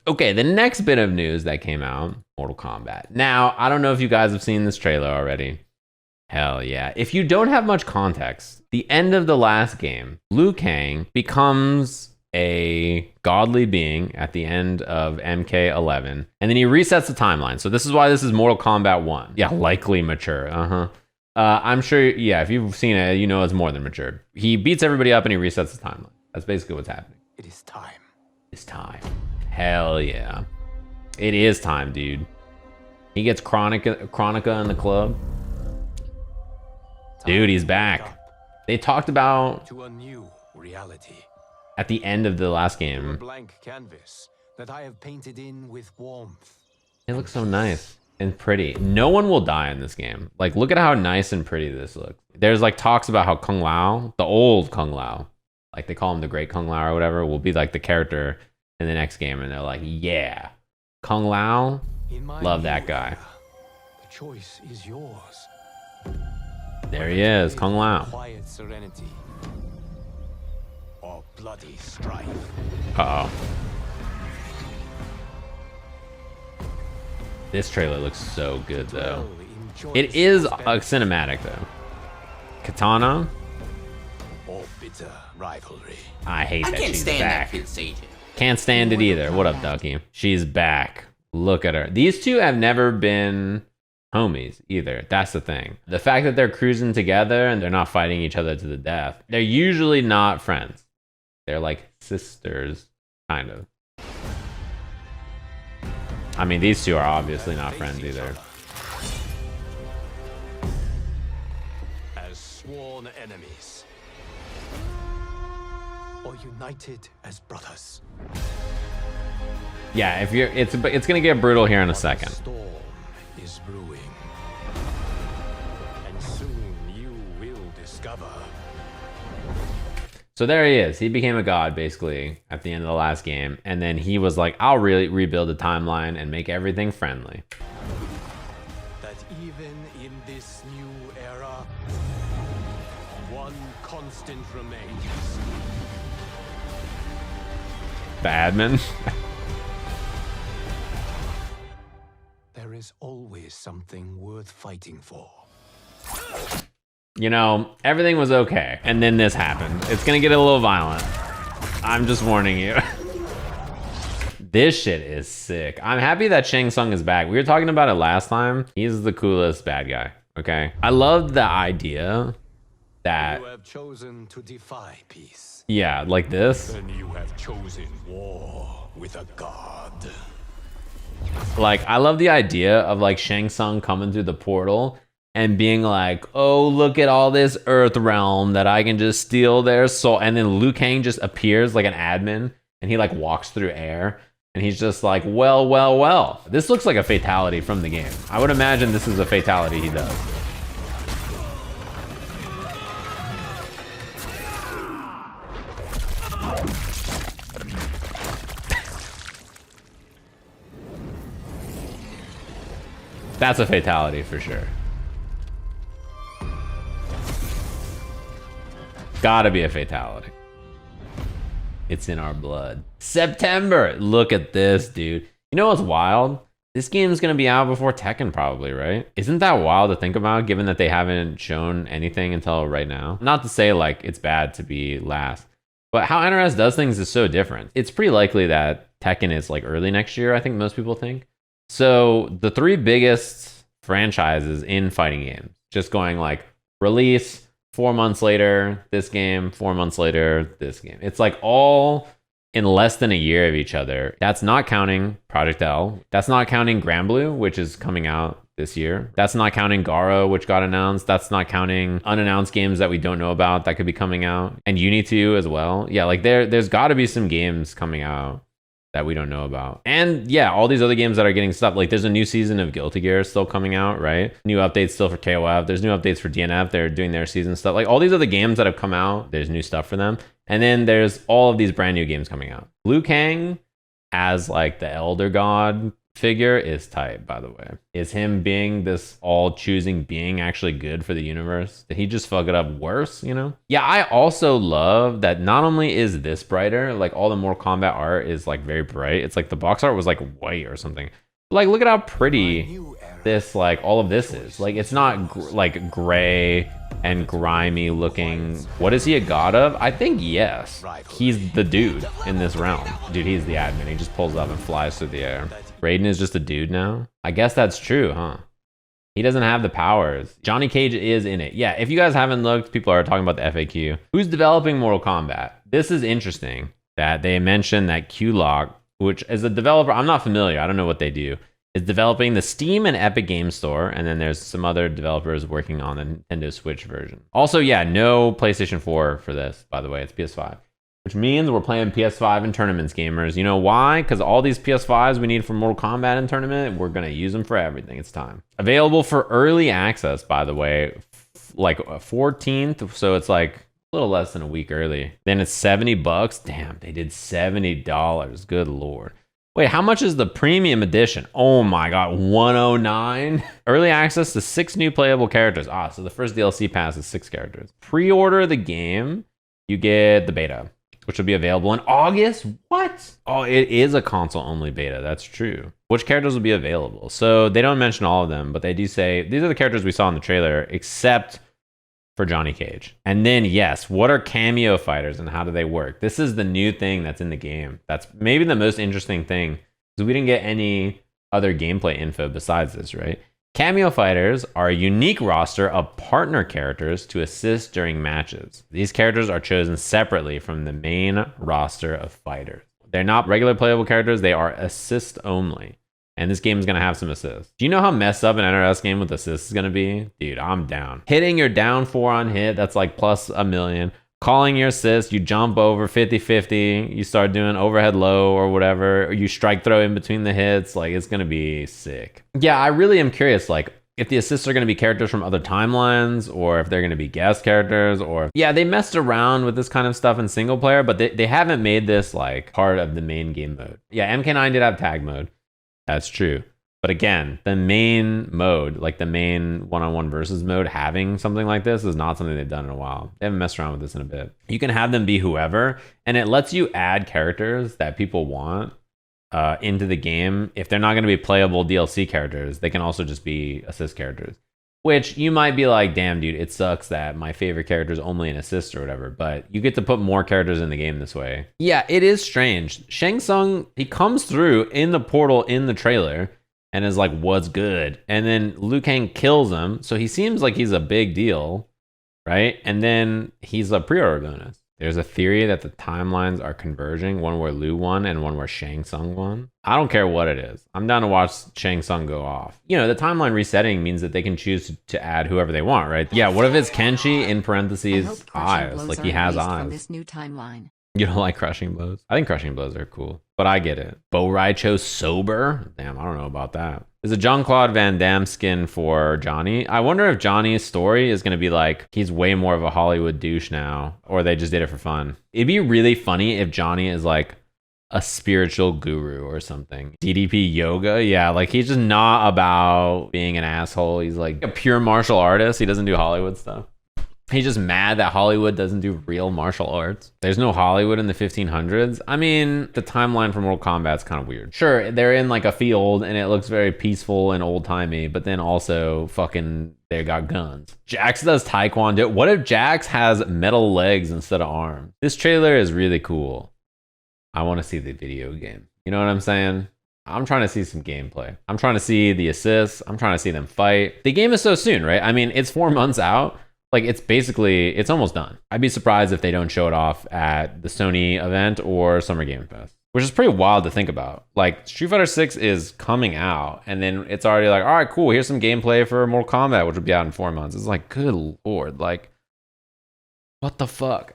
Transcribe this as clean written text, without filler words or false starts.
Okay, the next bit of news that came out, Mortal Kombat. Now, I don't know if you guys have seen this trailer already. Hell yeah. If you don't have much context, the end of the last game, Liu Kang becomes a godly being at the end of MK11, and then he resets the timeline. So this is why this is Mortal Kombat 1. Yeah, likely mature. I'm sure, yeah, if you've seen it, you know it's more than mature. He beats everybody up and he resets the timeline. That's basically what's happening. It is time. It's time. Hell yeah. It is time, dude. He gets Chronica in the club. Dude, he's back. They talked about to a new reality. At the end of the last game. A blank canvas that I have painted in with warmth. It looks so nice and pretty. No one will die in this game. Like, look at how nice and pretty this looks. There's like talks about how Kung Lao, the old Kung Lao, like they call him the Great Kung Lao or whatever, will be like the character in the next game. And they're like, yeah, Kung Lao, love that guy. The choice is yours. There he is, Kung Lao. Quiet serenity or bloody strife. Uh-oh. This trailer looks so good, though. It is a cinematic, though. Katana. Or bitter rivalry. I hate that she's back. That Sajam. Can't stand it either. What up, Ducky? She's back. Look at her. These two have never been homies either. That's the thing. The fact that they're cruising together and they're not fighting each other to the death. They're usually not friends. They're like sisters, kind of. I mean, these two are obviously not friends either. As sworn enemies. Or united as brothers. Yeah, if you're, it's gonna get brutal here in a second. Storm is brewing. And soon you will discover. So there he is. He became a god basically at the end of the last game. And then he was like, I'll really rebuild the timeline and make everything friendly. That even in this new era, one constant remains. The admin. There is always something worth fighting for. You know, everything was okay. And then this happened. It's gonna get a little violent. I'm just warning you. This shit is sick. I'm happy that Shang Tsung is back. We were talking about it last time. He's the coolest bad guy, okay? I love the idea that... You have chosen to defy peace. Yeah, like this. Then you have chosen war with a god. Like, I love the idea of like Shang Tsung coming through the portal and being like, oh, look at all this Earth realm that I can just steal their soul. And then Liu Kang just appears like an admin and he like walks through air and he's just like, well, well, well. This looks like a fatality from the game. I would imagine this is a fatality he does. That's a fatality for sure. Gotta be a fatality. It's in our blood. September. Look at this, dude. You know what's wild? This game's gonna be out before Tekken probably, right? Isn't that wild to think about, given that they haven't shown anything until right now? Not to say like it's bad to be last, but how NRS does things is so different. It's pretty likely that Tekken is like early next year, I think most people think. So the three biggest franchises in fighting games, just going like release, 4 months later, this game, 4 months later, this game. It's like all in less than a year of each other. That's not counting Project L. That's not counting Granblue, which is coming out this year. That's not counting Garo, which got announced. That's not counting unannounced games that we don't know about that could be coming out. And Uni 2 as well. Yeah, like there's got to be some games coming out that we don't know about. And yeah, all these other games that are getting stuff. Like there's a new season of Guilty Gear still coming out, right? New updates still for KOF. There's new updates for DNF. They're doing their season stuff. Like all these other games that have come out, there's new stuff for them. And then there's all of these brand new games coming out. Liu Kang as like the Elder God figure is tight, by the way. Is him being this all-choosing being actually good for the universe? Did he just fuck it up worse, you know? Yeah, I also love that not only is this brighter, like all the Mortal Kombat art is like very bright. It's like the box art was like white or something. Like, look at how pretty this, like, all of this is. Like, it's not like gray and grimy looking. What is he a god of? I think yes. He's the dude in this realm. Dude, he's the admin. He just pulls up and flies through the air. Raiden is just a dude now? I guess that's true, huh? He doesn't have the powers. Johnny Cage is in it. Yeah, if you guys haven't looked, people are talking about the FAQ. Who's developing Mortal Kombat? This is interesting that they mentioned that Q-Lock, which is a developer, I'm not familiar, I don't know what they do, is developing the Steam and Epic Game Store, and then there's some other developers working on the Nintendo Switch version. Also, yeah, no PlayStation 4 for this, by the way, it's PS5. Which means we're playing PS5 in tournaments, gamers. You know why? Because all these PS5s we need for Mortal Kombat in tournament, we're going to use them for everything. It's time. Available for early access, by the way, like 14th, so it's like a little less than a week early. Then it's $70. Damn, they did $70. Good lord. Wait, how much is the premium edition? Oh my god, 109. Early access to 6 new playable characters. Ah, so the first DLC pass is 6 characters. Pre-order the game, you get the beta, which will be available in August. What? Oh, it is a console-only beta. That's true. Which characters will be available? So they don't mention all of them, but they do say these are the characters we saw in the trailer, except for Johnny Cage. And then, yes, what are cameo fighters and how do they work? This is the new thing that's in the game. That's maybe the most interesting thing, because we didn't get any other gameplay info besides this, right? Cameo fighters are a unique roster of partner characters to assist during matches. These characters are chosen separately from the main roster of fighters. They're not regular playable characters, they are assist only. And this game is going to have some assists. Do you know how messed up an NRS game with assists is going to be? Dude, I'm down. Hitting your down 4 on hit, that's like plus a million. Calling your assist, you jump over 50-50, you start doing overhead low or whatever, or you strike throw in between the hits, like it's going to be sick. Yeah, I really am curious, like if the assists are going to be characters from other timelines, or if they're going to be guest characters, or yeah, they messed around with this kind of stuff in single player, but they haven't made this like part of the main game mode. Yeah, MK9 did have tag mode. That's true. But again, the main mode, like the main one-on-one versus mode, having something like this is not something they've done in a while. They haven't messed around with this in a bit. You can have them be whoever, and it lets you add characters that people want into the game. If they're not going to be playable DLC characters, they can also just be assist characters. Which you might be like, damn, dude, it sucks that my favorite character is only an assist or whatever, but you get to put more characters in the game this way. Yeah, it is strange. Shang Tsung, he comes through in the portal in the trailer and is like, what's good? And then Liu Kang kills him, so he seems like he's a big deal, right? And then he's a pre-order bonus. There's a theory that the timelines are converging, one where Liu won and one where Shang Tsung won. I don't care what it is. I'm down to watch Shang Tsung go off. You know, the timeline resetting means that they can choose to add whoever they want, right? Yeah, what if it's Kenshi in parentheses eyes? Like he has eyes. From this new timeline. You don't like crushing blows? I think crushing blows are cool, but I get it. Bo Rai Cho sober? Damn, I don't know about that. There's a Jean-Claude Van Damme skin for Johnny. I wonder if Johnny's story is going to be like, he's way more of a Hollywood douche now, or they just did it for fun. It'd be really funny if Johnny is like a spiritual guru or something. DDP yoga? Yeah, like he's just not about being an asshole. He's like a pure martial artist. He doesn't do Hollywood stuff. He's just mad that Hollywood doesn't do real martial arts. There's no Hollywood in the 1500s. I mean, the timeline for Mortal Kombat's kind of weird. Sure, they're in like a field and it looks very peaceful and old-timey, but then also fucking they got guns. Jax does Taekwondo. What if Jax has metal legs instead of arms? This trailer is really cool. I want to see the video game. You know what I'm saying? I'm trying to see some gameplay. I'm trying to see the assists. I'm trying to see them fight. The game is so soon, right? I mean, it's 4 months out. Like it's almost done. I'd be surprised if they don't show it off at the Sony event or Summer Game Fest, which is pretty wild to think about. Like Street Fighter 6 is coming out and then it's already like, all right, cool. Here's some gameplay for Mortal Kombat, which will be out in 4 months. It's like, good lord, like what the fuck?